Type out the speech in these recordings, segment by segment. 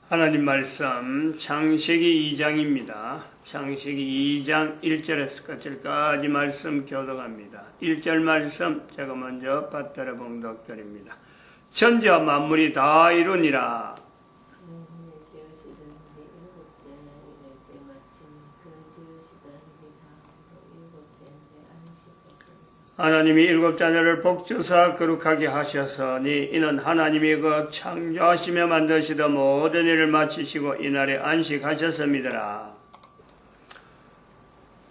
하나님 말씀 창세기 2장입니다. 창세기 2장 1절에서 끝까지 말씀 교독합니다. 1절 말씀 제가 먼저 받들어 봉독드립니다. 천지와 만물이 다 이루니라. 하나님이 일곱 자녀를 복주사 거룩하게 하셨으니 이는 하나님이 그 창조하시며 만드시던 모든 일을 마치시고 이날에 안식하셨습니다.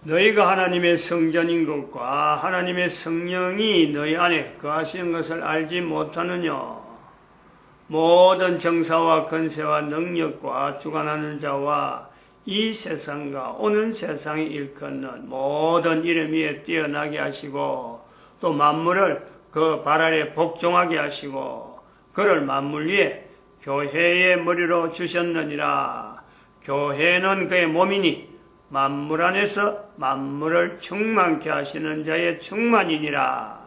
너희가 하나님의 성전인 것과 하나님의 성령이 너희 안에 거하시는 것을 알지 못하느냐? 모든 정사와 권세와 능력과 주관하는 자와 이 세상과 오는 세상에 일컫는 모든 이름 위에 뛰어나게 하시고 또 만물을 그 발 아래 복종하게 하시고 그를 만물 위에 교회의 머리로 주셨느니라. 교회는 그의 몸이니 만물 안에서 만물을 충만케 하시는 자의 충만이니라.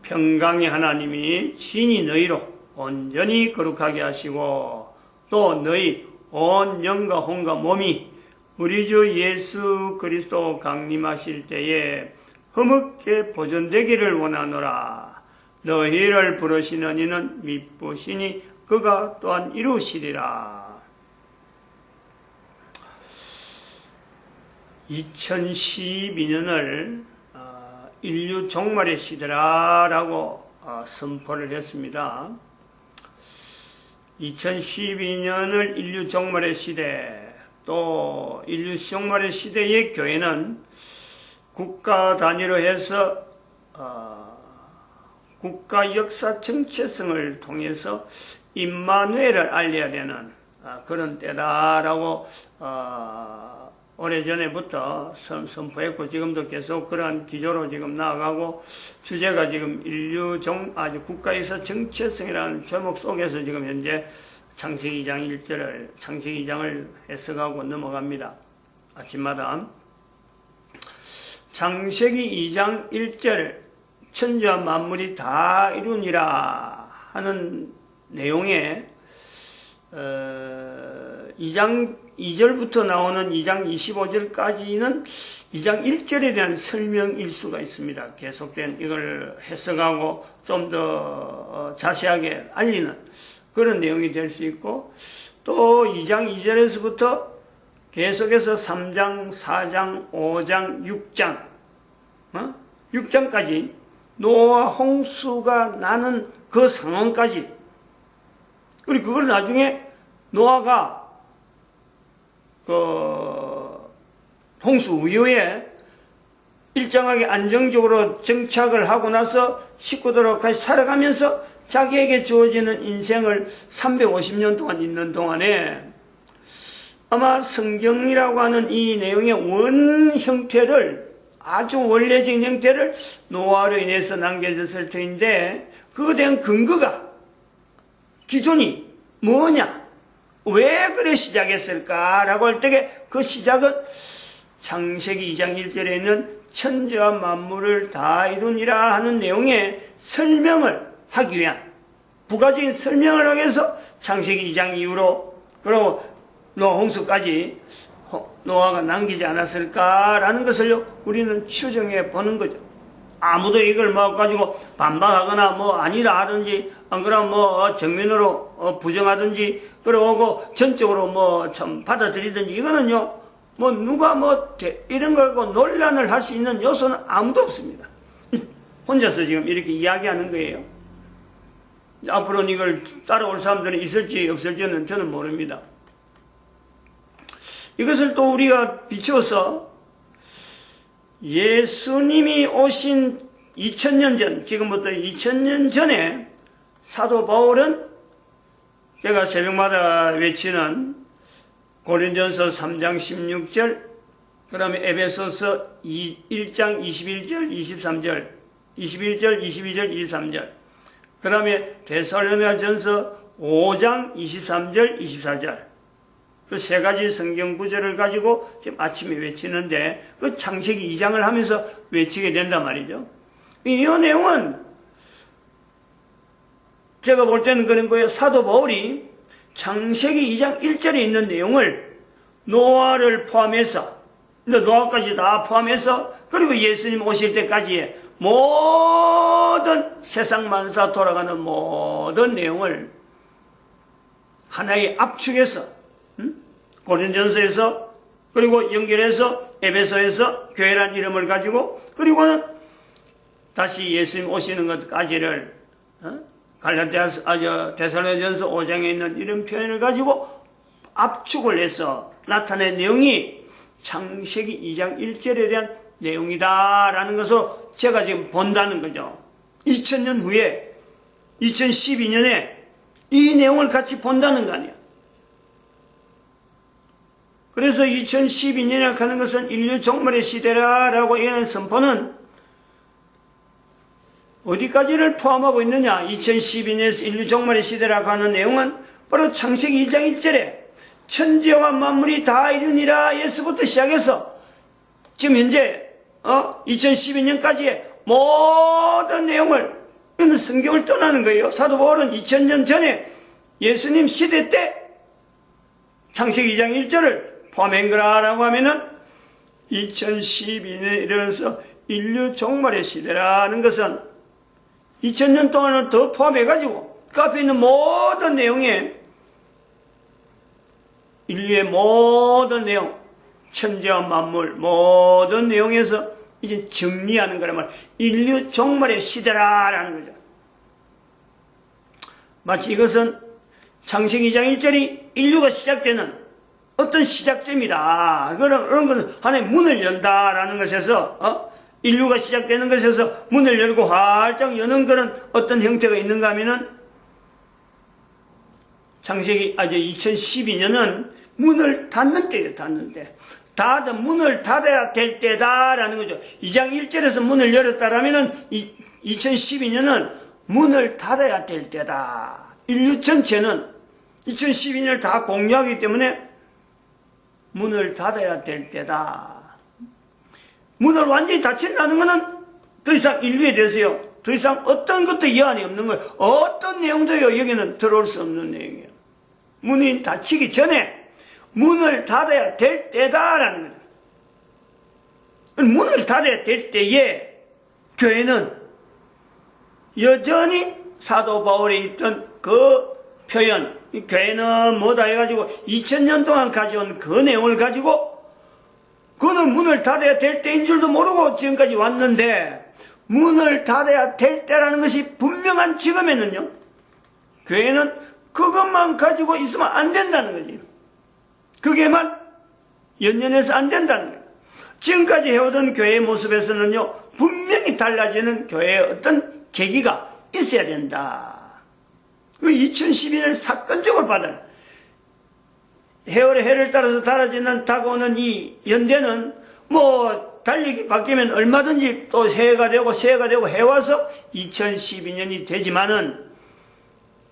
평강의 하나님이 친히 너희로 온전히 거룩하게 하시고 또 너희 온 영과 혼과 몸이 우리 주 예수 그리스도 강림하실 때에 흐뭇게 보존되기를 원하노라. 너희를 부르시는 이는 미쁘시니 그가 또한 이루시리라. 2012년을 인류 종말의 시대라고 선포를 했습니다. 2012년을 인류 종말의 시대, 또 인류 종말의 시대의 교회는 국가 단위로 해서 국가 역사 정체성을 통해서 임마누엘을 알려야 되는 그런 때다라고 오래전에부터 선포했고 지금도 계속 그러한 기조로 지금 나아가고 주제가 지금 국가에서 정체성이라는 제목 속에서 지금 현재 창세기 2장 1절을 창세기 2장을 해석하고 넘어갑니다. 아침마다 창세기 2장 1절 천지와 만물이 다 이루니라 하는 내용에 2장 2절부터 나오는 2장 25절까지는 2장 1절에 대한 설명일 수가 있습니다. 계속된 이걸 해석하고 좀 더 자세하게 알리는 그런 내용이 될 수 있고 또 2장 2절에서부터 계속해서 3장, 4장, 5장, 6장 6장까지 노아 홍수가 나는 그 상황까지 그리고 그걸 나중에 노아가 홍수 이후에 일정하게 안정적으로 정착을 하고 나서 식구들하고 같이 살아가면서 자기에게 주어지는 인생을 350년 동안 있는 동안에 아마 성경이라고 하는 이 내용의 원 형태를 아주 원래적인 형태를 노아로 인해서 남겨졌을 터인데 그거에 대한 근거가 기존이 뭐냐? 왜 그래 시작했을까라고 할 때 그 시작은 창세기 2장 1절에 있는 천지와 만물을 다 이루니라 하는 내용의 설명을 하기 위한 부가적인 설명을 하기 위해서 창세기 2장 이후로 그리고 노아 홍수까지 노아가 남기지 않았을까라는 것을 우리는 추정해 보는 거죠. 아무도 이걸 가지고 반박하거나 아니다 하든지 안 그러면 정면으로 부정하든지 그러고 전적으로 참 받아들이든지 이거는요 누가 이런 걸 갖고 논란을 할 수 있는 요소는 아무도 없습니다. 혼자서 지금 이렇게 이야기하는 거예요. 앞으로는 이걸 따라올 사람들은 있을지 없을지는 저는 모릅니다. 이것을 또 우리가 비추어서 예수님이 오신 2000년 전, 지금부터 2000년 전에 사도 바울은 제가 새벽마다 외치는 고린전서 3장 16절, 그 다음에 에베소서 1장 21절, 23절, 21절, 22절, 23절, 그 다음에 데살로니가전서 5장 23절, 24절, 그 세 가지 성경 구절을 가지고 지금 아침에 외치는데 그 창세기 2장을 하면서 외치게 된단 말이죠. 이 내용은 제가 볼 때는 그런 거예요. 사도 바울이 창세기 2장 1절에 있는 내용을 노아를 포함해서, 노아까지 다 포함해서, 그리고 예수님 오실 때까지의 모든 세상 만사 돌아가는 모든 내용을 하나의 압축해서 고린전서에서, 그리고 연결해서 에베소에서 교회란 이름을 가지고, 그리고는 다시 예수님 오시는 것까지를 데살로니가전서 5장에 있는 이런 표현을 가지고 압축을 해서 나타낸 내용이 창세기 2장 1절에 대한 내용이다라는 것으로 제가 지금 본다는 거죠. 2000년 후에 2012년에 이 내용을 같이 본다는 거 아니에요. 그래서 2012년이라고 하는 것은 인류 종말의 시대라고 얘기하는 선포는 어디까지를 포함하고 있느냐? 2012년에서 인류 종말의 시대라고 하는 내용은 바로 창세기 1장 1절에 천지와 만물이 다 이르니라 예수부터 시작해서 지금 현재 2012년까지의 모든 내용을, 이는 성경을 떠나는 거예요. 사도 바울은 2000년 전에 예수님 시대 때 창세기 2장 1절을 포함한 거라고 하면은 2012년에 이르러서 인류 종말의 시대라는 것은 2000년 동안은 더 포함해가지고 그 앞에 있는 모든 내용에 인류의 모든 내용, 천지와 만물 모든 내용에서 이제 정리하는 거란 말이에요. 인류 종말의 시대라는 거죠. 마치 이것은 창세기 2장 1절이 인류가 시작되는 어떤 시작점이다. 그런 것은 하나의 문을 연다라는 것에서 인류가 시작되는 것에서 문을 열고 활짝 여는 그런 어떤 형태가 있는가 하면은 창세기 2012년은 문을 닫는 때예요. 닫는 때. 문을 닫아야 될 때다라는 거죠. 2장 1절에서 문을 열었다라면은 2012년은 문을 닫아야 될 때다. 인류 전체는 2012년을 다 공유하기 때문에 문을 닫아야 될 때다. 문을 완전히 닫힌다는 것은 더 이상 인류에 대해서요, 더 이상 어떤 것도 여한이 없는 거예요. 어떤 내용도요, 여기는 들어올 수 없는 내용이에요. 문이 닫히기 전에 문을 닫아야 될 때다라는 거죠. 문을 닫아야 될 때에 교회는 여전히 사도 바울이 있던 그 표현, 교회는 뭐다 해가지고 2000년 동안 가져온 그 내용을 가지고 그는 문을 닫아야 될 때인 줄도 모르고 지금까지 왔는데, 문을 닫아야 될 때라는 것이 분명한 지금에는요, 교회는 그것만 가지고 있으면 안 된다는 거지. 그게만 연연해서 안 된다는 거예요. 지금까지 해오던 교회의 모습에서는요, 분명히 달라지는 교회의 어떤 계기가 있어야 된다. 그 2012년을 사건적으로 받아요. 해월의 해를 따라서 다가오는 이 연대는 달력이 바뀌면 얼마든지 또 새해가 되고 해와서 2012년이 되지만은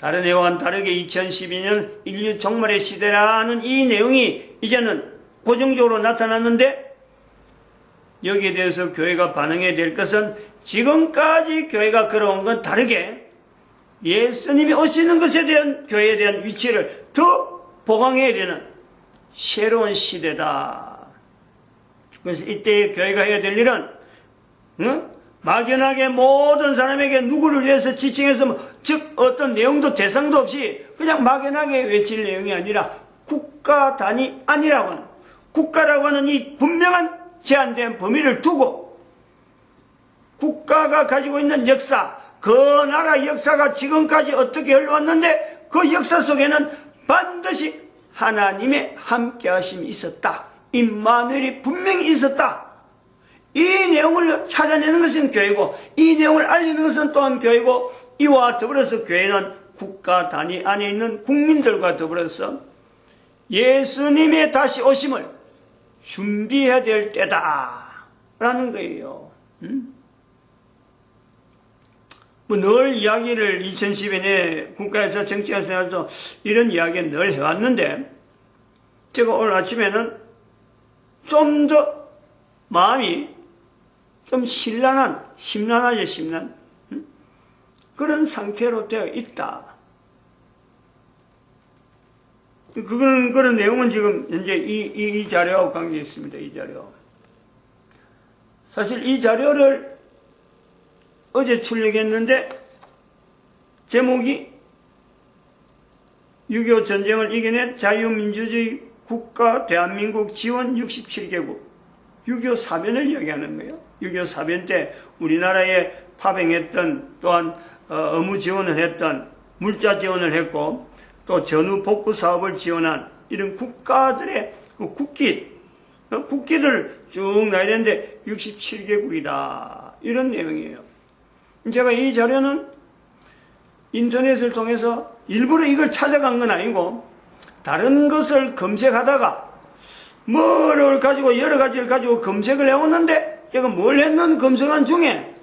다른 해와는 다르게 2012년 인류 종말의 시대라는 이 내용이 이제는 고정적으로 나타났는데, 여기에 대해서 교회가 반응해야 될 것은 지금까지 교회가 걸어온 건 다르게 예수님이 오시는 것에 대한 교회에 대한 위치를 더 보강해야 되는 새로운 시대다. 그래서 이때 교회가 해야 될 일은 막연하게 모든 사람에게 누구를 위해서 지칭해서 즉 어떤 내용도 대상도 없이 그냥 막연하게 외칠 내용이 아니라 국가 단위 아니라고 하는, 국가라고 하는 이 분명한 제한된 범위를 두고 국가가 가지고 있는 역사, 그 나라 역사가 지금까지 어떻게 흘러왔는데 그 역사 속에는 반드시 하나님의 함께하심이 있었다. 임마누엘이 분명히 있었다. 이 내용을 찾아내는 것은 교회고, 이 내용을 알리는 것은 또한 교회고, 이와 더불어서 교회는 국가 단위 안에 있는 국민들과 더불어서 예수님의 다시 오심을 준비해야 될 때다 라는 거예요. 늘 이야기를 2010년에 국가에서 정치에서 이런 이야기를 늘 해왔는데, 제가 오늘 아침에는 좀 더 마음이 좀 심란하죠. 그런 상태로 되어 있다. 그런 내용은 지금 현재 이 자료하고 관계 있습니다. 이 자료. 사실 이 자료를 어제 출력했는데 제목이 6.25 전쟁을 이겨낸 자유민주주의 국가 대한민국 지원 67개국 6.25 사변을 이야기하는 거예요. 6.25 사변 때 우리나라에 파병했던 또한 의무 지원을 했던 물자 지원을 했고 또 전후 복구 사업을 지원한 이런 국가들의 그 국기들 쭉 나열했는데 67개국이다. 이런 내용이에요. 제가 이 자료는 인터넷을 통해서 일부러 이걸 찾아간 건 아니고 다른 것을 검색하다가 뭐를 가지고 여러 가지를 가지고 검색을 해오는데 제가 뭘 했는 검색한 중에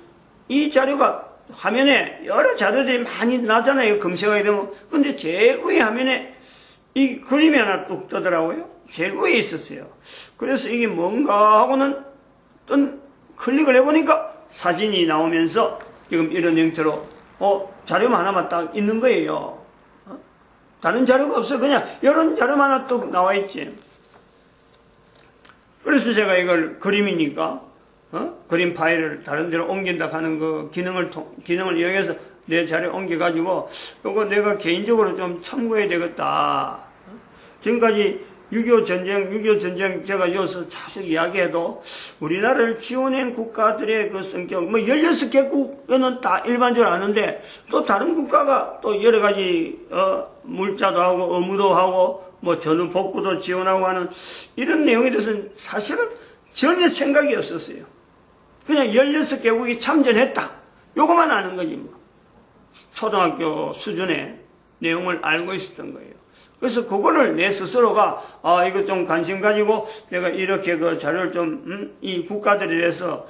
이 자료가 화면에 여러 자료들이 많이 나잖아요. 검색하게 되면. 근데 제일 위에 화면에 이 그림이 하나 뚝 뜨더라고요. 제일 위에 있었어요. 그래서 이게 뭔가 하고는 클릭을 해보니까 사진이 나오면서 지금 이런 형태로 자료만 하나만 딱 있는 거예요. 다른 자료가 없어. 그냥 이런 자료만 하나 뚝 나와 있지. 그래서 제가 이걸 그림이니까 그림 파일을 다른 데로 옮긴다 하는 그 기능을 이용해서 내 자료에 옮겨가지고 이거 내가 개인적으로 좀 참고해야 되겠다. 지금까지 6.25 전쟁 제가 여기서 자주 이야기해도 우리나라를 지원한 국가들의 그 성격, 16개국은 다 일반적으로 아는데 또 다른 국가가 또 여러 가지, 물자도 하고 의무도 하고 전후 복구도 지원하고 하는 이런 내용에 대해서는 사실은 전혀 생각이 없었어요. 그냥 16개국이 참전했다. 요거만 아는 거지 초등학교 수준의 내용을 알고 있었던 거예요. 그래서 그거를 내 스스로가 이거 좀 관심 가지고 내가 이렇게 그 자료를 좀 이 국가들에 대해서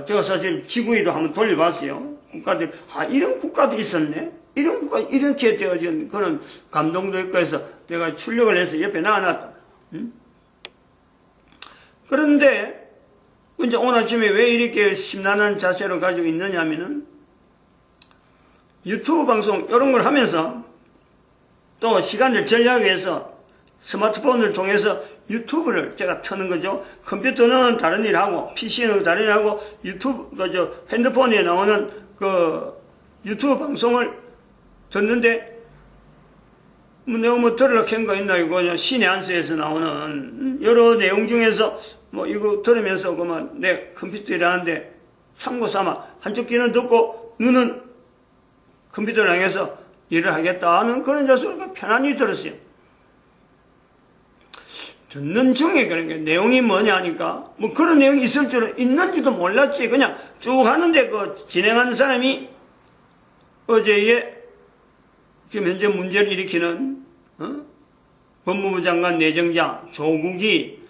제가 사실 지구위도 한번 돌려봤어요. 국가들 이런 국가도 있었네. 이런 국가 이렇게 되어진 그런 감동도 있고 해서 내가 출력을 해서 옆에 놔놨다. 그런데 이제 오늘 아침에 왜 이렇게 심란한 자세를 가지고 있느냐면은 유튜브 방송 이런 걸 하면서 또 시간을 전략해서 스마트폰을 통해서 유튜브를 제가 트는 거죠. 컴퓨터는 다른 일 하고 PC는 다른 일 하고 유튜브 핸드폰에 나오는 그 유튜브 방송을 듣는데 내가 들으려고 한 거 있나 이거 신의 한수에서 나오는 여러 내용 중에서 이거 들으면서 그만 내 컴퓨터 일하는데 참고 삼아 한쪽 귀는 듣고 눈은 컴퓨터를 향해서 일을 하겠다 하는 그런 자세가 편안히 들었어요. 듣는 중에 그러니까 내용이 뭐냐 하니까 그런 내용이 있을 줄은 있는지도 몰랐지. 그냥 쭉 하는데 그 진행하는 사람이 어제에 지금 현재 문제를 일으키는 법무부 장관 내정장 조국이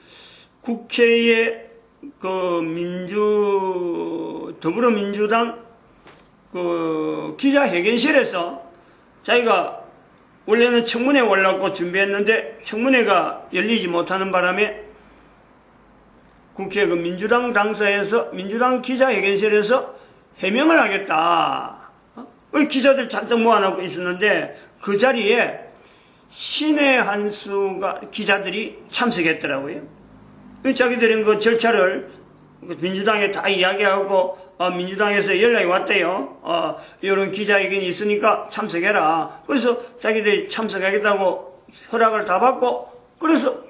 국회의 더불어민주당 기자회견실에서 자기가 원래는 청문회 올라고 준비했는데 청문회가 열리지 못하는 바람에 국회 민주당 당사에서 민주당 기자회견실에서 해명을 하겠다. 기자들 잔뜩 모아놓고 있었는데 그 자리에 신의 한수가 기자들이 참석했더라고요. 자기들은 그 절차를 민주당에 다 이야기하고 민주당에서 연락이 왔대요. 이런 기자회견이 있으니까 참석해라. 그래서 자기들이 참석하겠다고 허락을 다 받고 그래서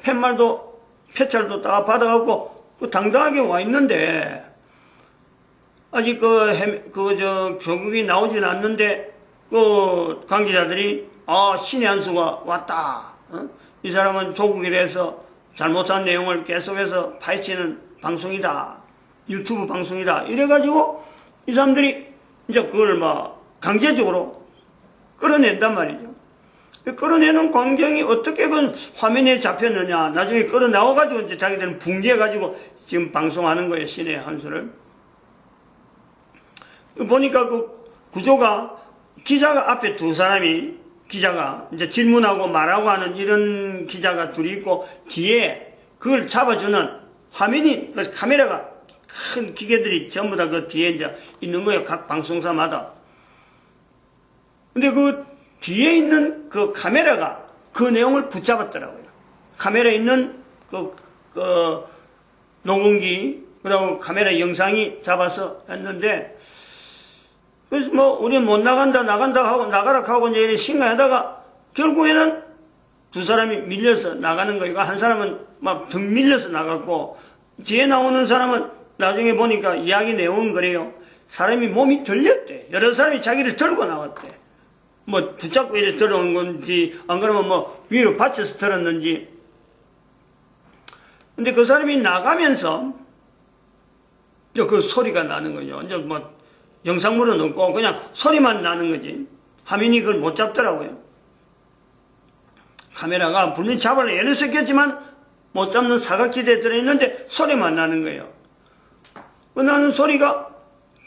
표찰도 다 받아갖고 당당하게 와 있는데 아직 조국이 나오진 않는데 관계자들이 신의 한수가 왔다. 이 사람은 조국에 대해서 잘못한 내용을 계속해서 파헤치는 방송이다. 유튜브 방송이다. 이래가지고 이 사람들이 이제 그걸 강제적으로 끌어낸단 말이죠. 끌어내는 광경이 어떻게 그 화면에 잡혔느냐. 나중에 끌어나와가지고 이제 자기들은 붕괴해가지고 지금 방송하는 거예요. 신의 한수를. 보니까 그 구조가 기자가 앞에 두 사람이 기자가 이제 질문하고 말하고 하는 이런 기자가 둘이 있고 뒤에 그걸 잡아주는 화면이 카메라가 큰 기계들이 전부 다 그 뒤에 이제 있는 거예요. 각 방송사마다. 근데 그 뒤에 있는 그 카메라가 그 내용을 붙잡았더라고요. 카메라에 있는 그 녹음기, 그리고 카메라 영상이 잡아서 했는데, 그래서 뭐, 우리는 못 나간다 하고, 나가라 하고 이제 이렇게 신고하다가, 결국에는 두 사람이 밀려서 나가는 거예요. 한 사람은 막 등 밀려서 나갔고, 뒤에 나오는 사람은 나중에 보니까 이야기 내용은 그래요. 사람이 몸이 들렸대. 여러 사람이 자기를 들고 나왔대. 뭐, 붙잡고 이렇게 들어온 건지, 안 그러면 뭐, 위로 받쳐서 들었는지. 근데 그 사람이 나가면서, 그 소리가 나는 거죠. 이제 뭐, 영상물은 없고, 그냥 소리만 나는 거지. 화면이 그걸 못 잡더라고요. 카메라가 분명히 잡으려 애를 썼겠지만, 못 잡는 사각지대에 들어있는데, 소리만 나는 거예요. 그 나는 소리가,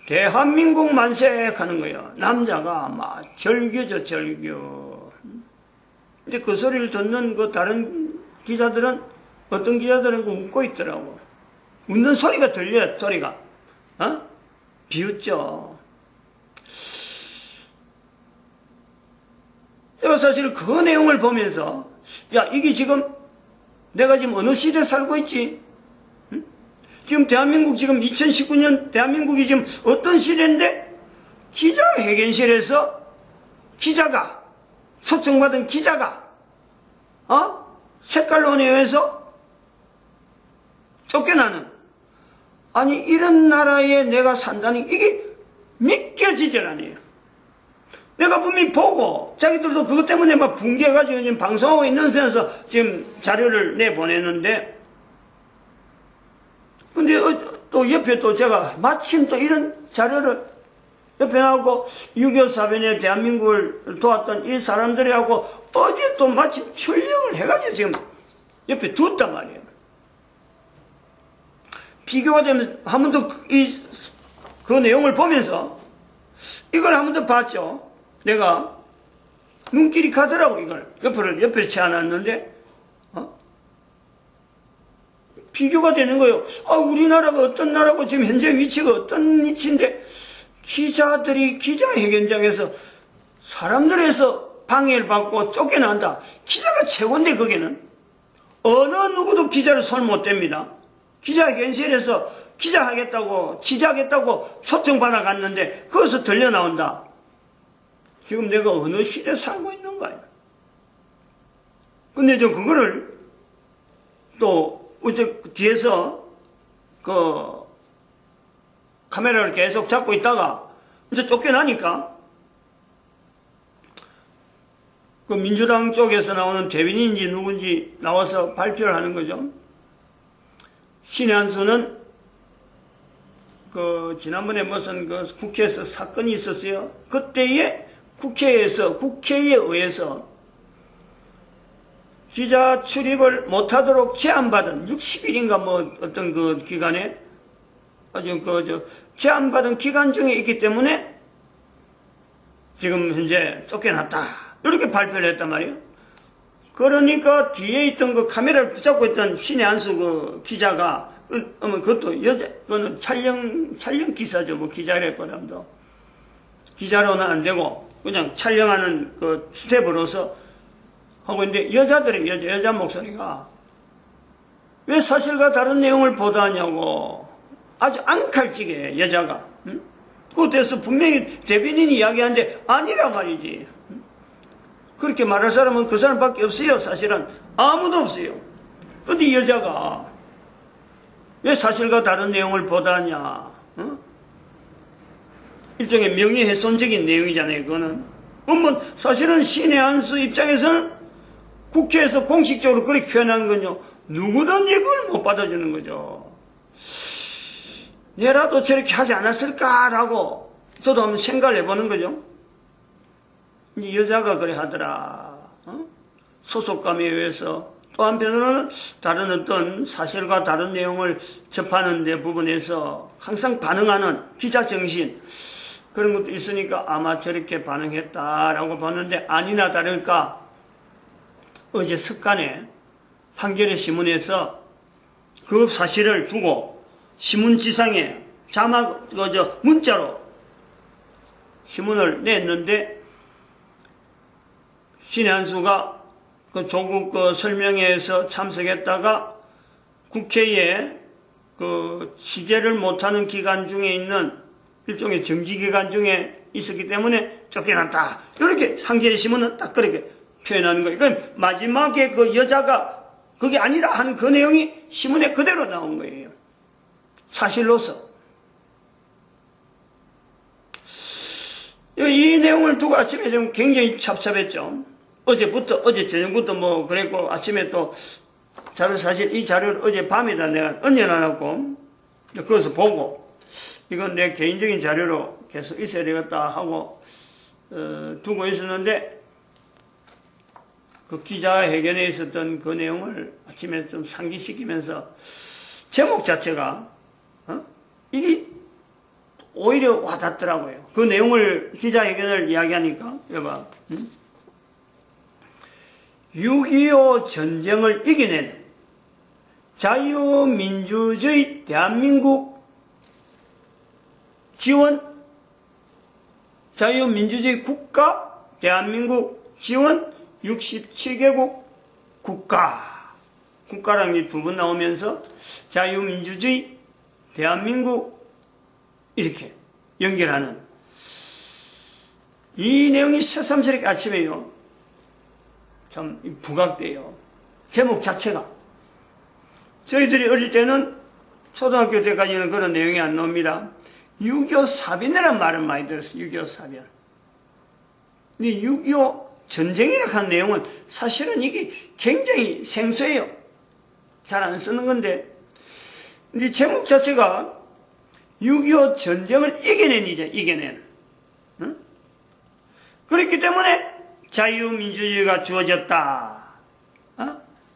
대한민국 만세 하는 거예요. 남자가 막 절규죠, 절규. 근데 그 소리를 듣는 그 다른 기자들은, 어떤 기자들은 웃고 있더라고. 웃는 소리가 들려요, 소리가. 비웃죠. 사실 그 내용을 보면서, 야, 이게 지금, 내가 지금 어느 시대에 살고 있지? 지금 대한민국 지금 2019년 대한민국이 지금 어떤 시대인데 기자회견실에서 기자가 초청받은 기자가 색깔론에 의해서 쫓겨나는 아니 이런 나라에 내가 산다니 이게 믿겨지질 않아요. 내가 분명히 보고 자기들도 그것 때문에 막 붕괴해가지고 지금 방송하고 있는 데서 지금 자료를 내보내는데 근데 또 옆에 또 제가 마침 또 이런 자료를 옆에 나오고 6.25 사변에 대한민국을 도왔던 이 사람들이하고 어제 또 마침 출력을 해가지고 지금 옆에 뒀단 말이에요. 비교가 되면 한 번 더 그 내용을 보면서 이걸 한 번 더 봤죠. 내가 눈길이 가더라고 이걸 옆에 채워놨는데 비교가 되는 거예요. 우리나라가 어떤 나라고 지금 현재 위치가 어떤 위치인데 기자들이 기자회견장에서 사람들에서 방해를 받고 쫓겨난다. 기자가 최고인데 거기는 어느 누구도 기자를 손 못 댑니다. 기자회견실에서 기자하겠다고 취재하겠다고 초청받아 갔는데 거기서 들려 나온다. 지금 내가 어느 시대에 살고 있는가요? 근데 저 그거를 또 어제 뒤에서 그 카메라를 계속 잡고 있다가 이제 쫓겨나니까 그 민주당 쪽에서 나오는 대변인인지 누군지 나와서 발표를 하는 거죠. 신의 한수는 그 지난번에 무슨 그 국회에서 사건이 있었어요. 그때에 국회에 의해서 기자 출입을 못하도록 제한받은 60일인가 뭐 어떤 그 기간에 아주 제한받은 기간 중에 있기 때문에 지금 현재 쫓겨났다 이렇게 발표를 했단 말이에요. 그러니까 뒤에 있던 그 카메라를 붙잡고 있던 신의 한수 그 기자가 그것도 그거는 촬영 기사죠. 뭐 기자래보다도 기자로는 안 되고 그냥 촬영하는 그 스텝으로서 하고 있는데 여자 목소리가 왜 사실과 다른 내용을 보도하냐고 아주 앙칼지게 여자가 그거 돼서 분명히 대변인이 이야기하는데 아니란 말이지. 그렇게 말할 사람은 그 사람밖에 없어요. 사실은 아무도 없어요. 근데 여자가 왜 사실과 다른 내용을 보도하냐. 일종의 명예훼손적인 내용이잖아요. 그거는 사실은 신의 한수 입장에서는 국회에서 공식적으로 그렇게 표현한 건요. 누구든지 그걸 못 받아주는 거죠. 내라도 저렇게 하지 않았을까라고 저도 한번 생각을 해보는 거죠. 이 여자가 그래 하더라. 소속감에 의해서 또 한편으로는 다른 어떤 사실과 다른 내용을 접하는 데 부분에서 항상 반응하는 기자 정신 그런 것도 있으니까 아마 저렇게 반응했다라고 봤는데 아니나 다를까 어제 습관에 한겨레 신문에서 그 사실을 두고 신문지상에 문자로 신문을 냈는데 신의 한수가 그 조국 설명회에서 참석했다가 국회에 그 취재를 못하는 기간 중에 있는 일종의 정지 기간 중에 있었기 때문에 쫓겨났다. 이렇게 상계의 신문은 딱 그렇게 표현하는 거예요. 그럼 마지막에 그 여자가 그게 아니라 하는 그 내용이 신문에 그대로 나온 거예요. 사실로서. 이 내용을 두고 아침에 좀 굉장히 찹찹했죠. 어제 저녁부터 뭐 그랬고 아침에 또 사실 이 자료를 어제 밤에다 내가 얹어놔놓고 그것을 보고 이건 내 개인적인 자료로 계속 있어야 되겠다 하고 두고 있었는데 그 기자회견에 있었던 그 내용을 아침에 좀 상기시키면서 제목 자체가 이게 오히려 와닿더라고요. 그 내용을 기자회견을 이야기하니까 여봐 6.25 전쟁을 이겨낸 자유민주주의 대한민국 지원 자유민주주의 국가 대한민국 지원 67개국 국가라는 게 두 번 나오면서 자유민주주의 대한민국 이렇게 연결하는 이 내용이 새삼스럽게 아침에요 참 부각돼요. 제목 자체가 저희들이 어릴 때는 초등학교 때까지는 그런 내용이 안 나옵니다. 6.25 사변이라는 말은 많이 들었어요. 6.25 사변. 근데 6.25 전쟁이라고 하는 내용은 사실은 이게 굉장히 생소해요. 잘 안 쓰는 건데. 근데 제목 자체가 6.25 전쟁을 이겨낸. 응? 그렇기 때문에 자유민주주의가 주어졌다.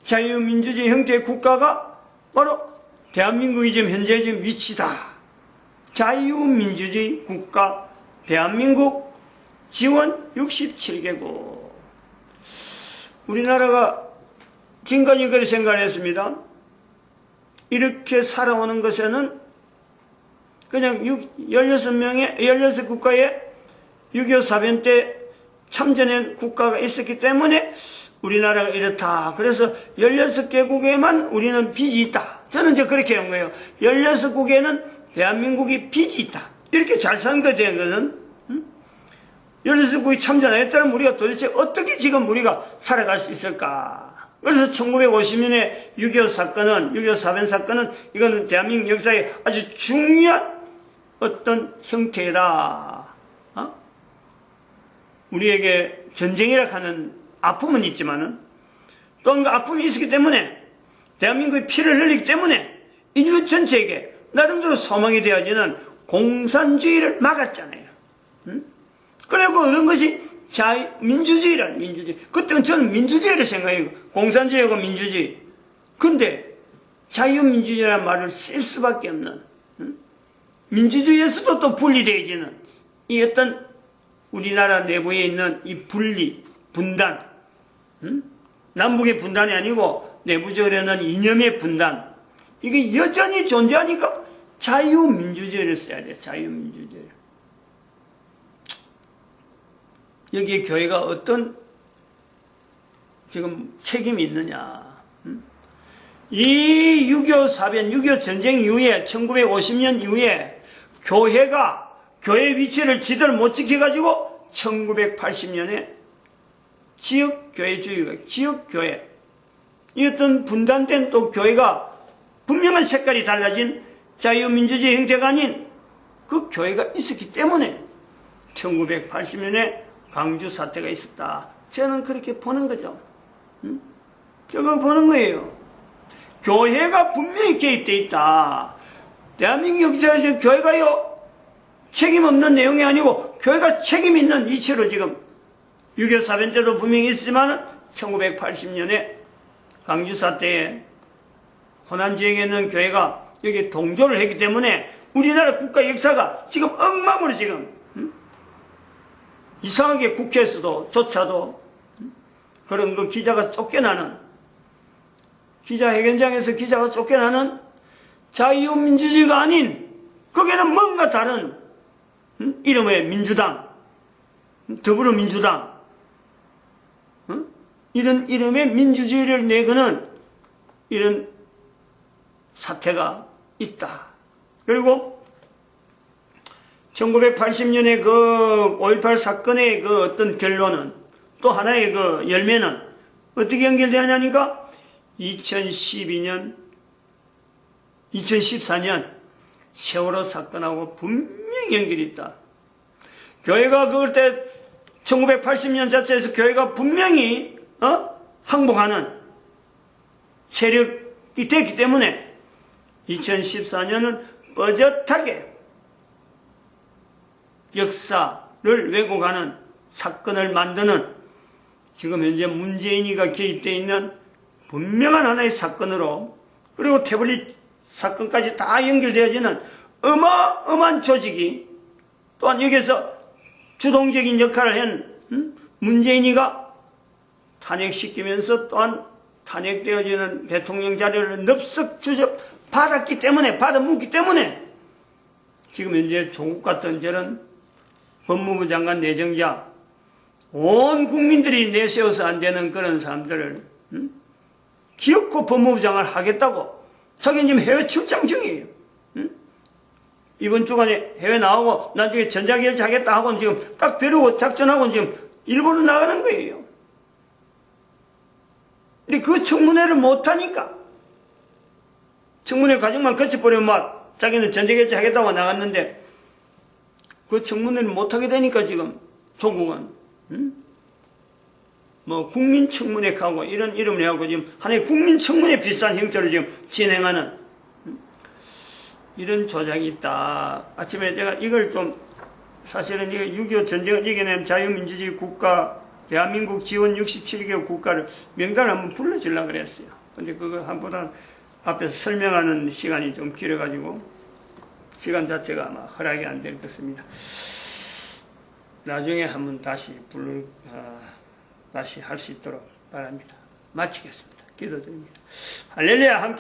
자유민주주의 형태의 국가가 바로 대한민국이 지금 현재 지금 위치다. 자유민주주의 국가 대한민국 지원 67개국. 우리나라가 지금까지 그렇게 생각을 했습니다. 이렇게 살아오는 것에는 그냥 16국가에 6.25 사변 때 참전한 국가가 있었기 때문에 우리나라가 이렇다. 그래서 16개국에만 우리는 빚이 있다. 저는 이제 그렇게 한 거예요. 16국에는 대한민국이 빚이 있다. 이렇게 잘 사는 거에 대한 것은 16국이 참전했다면 우리가 도대체 어떻게 지금 우리가 살아갈 수 있을까? 그래서 1950년에 6.25 사건은 6.25 사변 사건은 이거는 대한민국 역사에 아주 중요한 어떤 형태라. 우리에게 전쟁이라 하는 아픔은 있지만은 또 그 아픔이 있었기 때문에 대한민국의 피를 흘리기 때문에 인류 전체에게 나름대로 소망이 되어지는 공산주의를 막았잖아요. 그리고 그런 것이 민주주의라는 민주주의. 그때는 저는 민주주의를 생각해요. 공산주의하고 민주주의. 근데 자유민주주의라는 말을 쓸 수밖에 없는 민주주의에서도 또 분리되어지는 이 어떤 우리나라 내부에 있는 이 분단, 남북의 분단이 아니고 내부적으로는 이념의 분단, 이게 여전히 존재하니까 자유민주주의를 써야 돼요. 자유민주주의. 여기에 교회가 어떤 지금 책임이 있느냐. 이 6.25 사변, 6.25 전쟁 이후에 1950년 이후에 교회가 교회 위치를 제대로 못 지켜가지고 1980년에 지역교회주의가 지역교회 이 어떤 분단된 또 교회가 분명한 색깔이 달라진 자유민주주의 형태가 아닌 그 교회가 있었기 때문에 1980년에 광주 사태가 있었다. 저는 그렇게 보는 거죠. 저거 보는 거예요. 교회가 분명히 개입되어 있다. 대한민국 역사에서 교회가요 책임 없는 내용이 아니고 교회가 책임 있는 위치로 지금 6.25 사변 때도 분명히 있지만 1980년에 광주 사태에 호남 지역에 있는 교회가 여기 동조를 했기 때문에 우리나라 국가 역사가 지금 엉망으로 지금 이상하게 국회에서도 조차도 그런 그 기자가 쫓겨나는 기자회견장에서 기자가 쫓겨나는 자유민주주의가 아닌 거기에는 뭔가 다른 이름의 민주당, 더불어민주당 이런 이름의 민주주의를 내거는 이런 사태가 있다. 그리고 1980년에 그 5.18 사건의 그 어떤 결론은 또 하나의 그 열매는 어떻게 연결되냐니까 2014년 세월호 사건하고 분명히 연결이 있다. 교회가 그럴 때 1980년 자체에서 교회가 분명히 항복하는 세력이 됐기 때문에 2014년은 뻣뻣하게 역사를 왜곡하는 사건을 만드는 지금 현재 문재인이가 개입되어 있는 분명한 하나의 사건으로, 그리고 태블릿 사건까지 다 연결되어지는 어마어마한 조직이, 또한 여기서 주동적인 역할을 한 문재인이가 탄핵시키면서 또한 탄핵되어지는 대통령 자료를 넙석 받았기 때문에, 받아먹기 때문에 지금 현재 조국 같은 저런 법무부 장관 내정자, 온 국민들이 내세워서 안 되는 그런 사람들을 기어코 법무부 장관을 하겠다고, 자기는 지금 해외 출장 중이에요. 이번 주간에 해외 나오고 나중에 전자결제 하겠다 하고는 지금 딱 벼르고 작전하고는 지금 일본으로 나가는 거예요. 근데 그 청문회를 못하니까, 청문회 과정만 거쳐버리면 막 자기는 전자결제 하겠다고 나갔는데 그 청문회를 못하게 되니까 지금 조국은 뭐 국민청문회 하고 이런 이름을 해갖고 지금 하나의 국민청문회 비슷한 형태로 지금 진행하는 이런 조작이 있다. 아침에 제가 이걸 좀, 사실은 이거 6.25 전쟁을 이겨낸 자유민주주의 국가, 대한민국 지원 67개국 국가를 명단을 한번 불러주려고 그랬어요. 근데 그거 한보다 앞에서 설명하는 시간이 좀 길어가지고 시간 자체가 아마 허락이 안 될 것입니다. 나중에 한번 다시 다시 할 수 있도록 바랍니다. 마치겠습니다. 기도드립니다. 할렐루야. 함께